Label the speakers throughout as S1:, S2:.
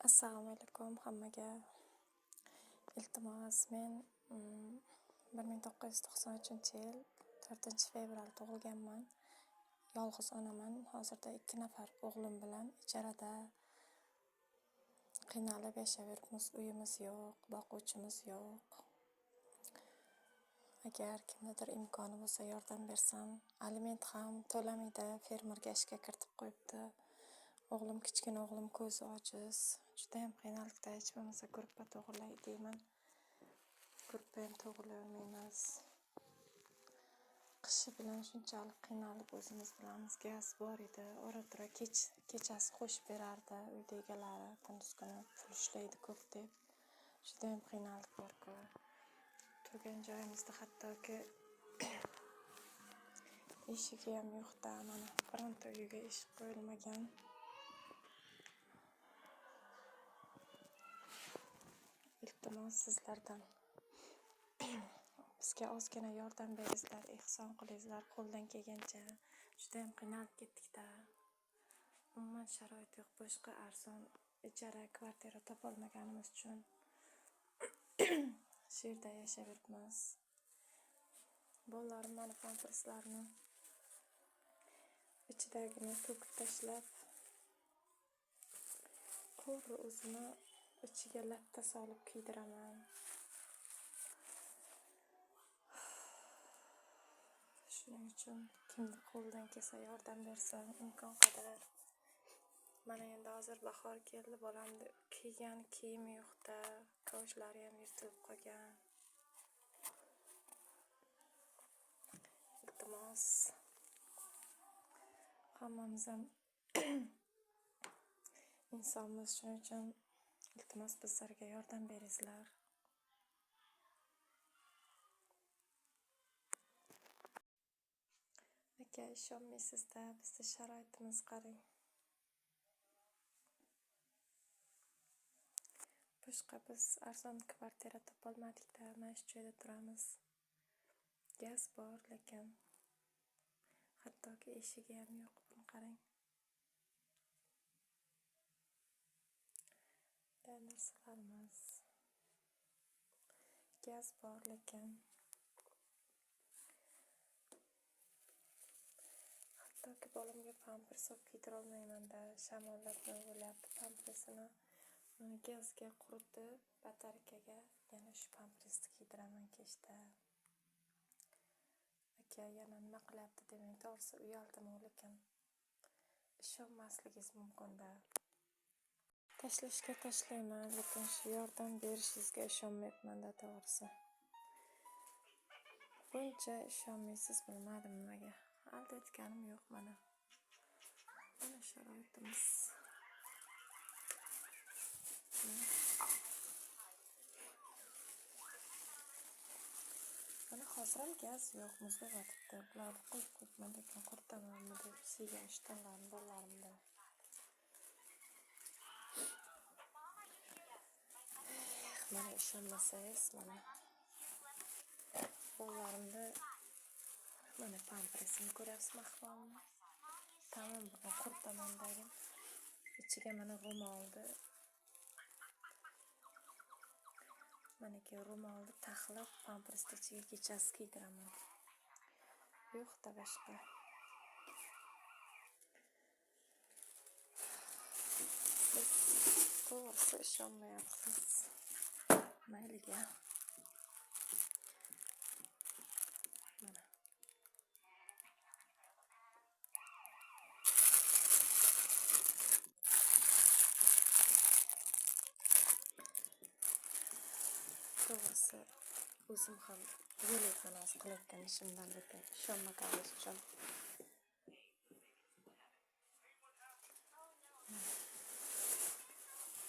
S1: Assalomu alaykum hammaga. Iltimos, men 1993-yil 4-fevral tug'ilganman. Yolg'iz onaman. Hozirda 2 nafar o'g'lim bilan ijarada qiynalib yashayapmiz. Uyimiz yo'q, boquvchimiz yo'q. Agar kimdadir imkoni bo'lsa yordam bersam, aliment ham to'lamaydi, fermerga ishga kiritib qo'yibdi. O'g'lim, kichkina o'g'lim ko'zi ojiz. Juda ham qiynalibdi. Hech bo'lmasa gruppa to'g'irlay deyman. Gruppa ham to'g'irlay olmaymiz. Qishi bilan shunchalik qiynalib o'zimiz bilamiz. Gaz bor edi. Ora-tura kechasi qo'shib berardi uyda egalari. Kunduz kuni pul ishlaydi ko'p deb. Juda ham qiynalib bor-ku. Turgan joyimizda hattoki eshigi ham yo'q-da, mana bironta uyga eshik qo'yilmagan. Iltimos sizlardan bizga ozgina yordam beringlar, ehson qilinglar qo'ldan kelgancha. Juda ham qiynalib ketdik-da. Umuman sharoit yo'q, boshqa arzon ijara kvartira topolmaganimiz uchun shu yerda yashayapmiz. Bolalarim mana pamperslarni ichidagini to'kib tashlab, to'g'ri o'zini ichiga latta solib kiydiraman. Shuning uchun kimni qo'ldan kelsa yordam bersin, imkon qadar. Mana endi hozir bahor keldi, bolamni kiygan kiyimi yo'q-da, kovushlari ham yirtilib qolgan. Iltimos, hammamiz ham insonmiz, shuning uchun iltimos bizlarga yordam beringlar. Aka, ishonmaysiz-da, bizda sharoitimiz qarang. Boshqa biz arzon kvartira topolmadik-da, mana shu joyda turamiz. Gaz bor, lekin hattoki eshigi ham yo'q, buni qarang. Bunday narsalarimiz. Gaz bor, lekin hattoki bolamga pampers olib kiydira olmayman-da. Shamollab bo'lyapti pampersini. Gazga quritib, batarkaga yana shu pampersni kiydiraman kechda. Aka, yana nima qilyapti demang, to'g'risi uyaldim, lekin ishonmasligingiz mumkin-da. Tashlashga tashlayman, lekin shu yordam berishingizga ishonmayapman-da, to'g'risi. Buncha ishonmaysiz, bilmadim nimaga. Aldayotganim yo'q mana. Mana sharoitimiz. Mana hozir ham gaz yo'q, muzlayotibdi. Bularni qo'yib-qo'yibman, lekin quritamanmi deb siygan ishtonlarni bolalarimda. Mana ishonmasangiz, mana bolalarimda mana pampersini ko'ryapsizmi ahvolini? Tamom, buni quritaman dedim. İçiga mana ro'molni, manaki ro'molni taxlab pampersni ichiga kechasi kiydiraman. Yo'q-da boshqa. Siz to'g'risi ishonmayapsiz. Mayliga. Mana. To'g'risi o'zim ham yo'layman hozir qilayotgan ishimdan, lekin ishonmaganingiz uchun.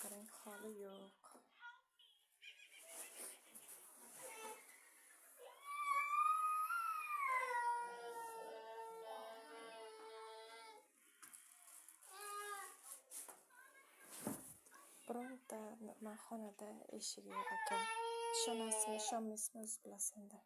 S1: Qarang, holi yo'q. Bironta xonada eshigi yo'q ekan. Ishonasizmi, ishonmaysizmi, o'zingiz bilasiz endi.